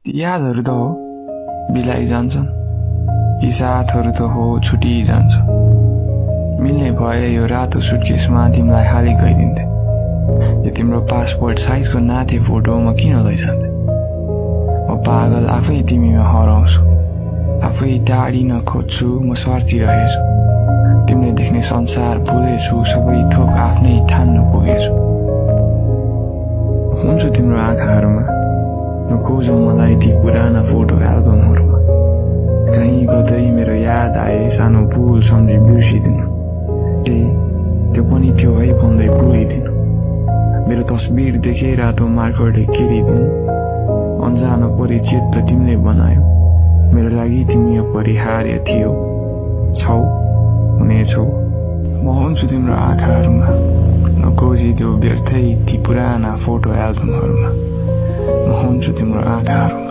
यादहरू त हो बिलाइजान्छन्, यी साथहरू त हो छुटिजान्छ। मिल्ने भए यो रातो सुटकेसमा तिमीलाई हाली गइदिन्थे। यो तिम्रो पासपोर्ट साइजको नाथे फोटो म किन लैजान्थे? म पागल आफै तिमीमा हराउँछु, आफै टाढिन खोज्छु, म स्वार्थी रहेछु। तिमीले देख्ने संसार भुलेछु, सबै थोक आफ्नै ठान्न पुगेछु। हुन्छु तिम्रो आँखाहरूमा, नखोजौ मलाई ती पुराना फोटो एल्बमहरूमा। कहीँ कतै मेरो याद आए सानो भुल सम्झी बिर्सिदिनु। त्यो पनि थियो है भन्दै भुलिदिनु। मेरो तस्बिर देखे रातो मार्करले केरिदिनु। अन्जान परिचित त तिमीले बनायौ, मेरो लागि तिमी अपरिहार्य थियो। छौ, हुनेछौ, म हुन्छु तिम्रो आँखाहरूमा, नखोजिदेऊ व्यर्थै ती पुराना फोटो एल्बमहरूमा। म हुन्छु तिम्रो आँखाहरूमा।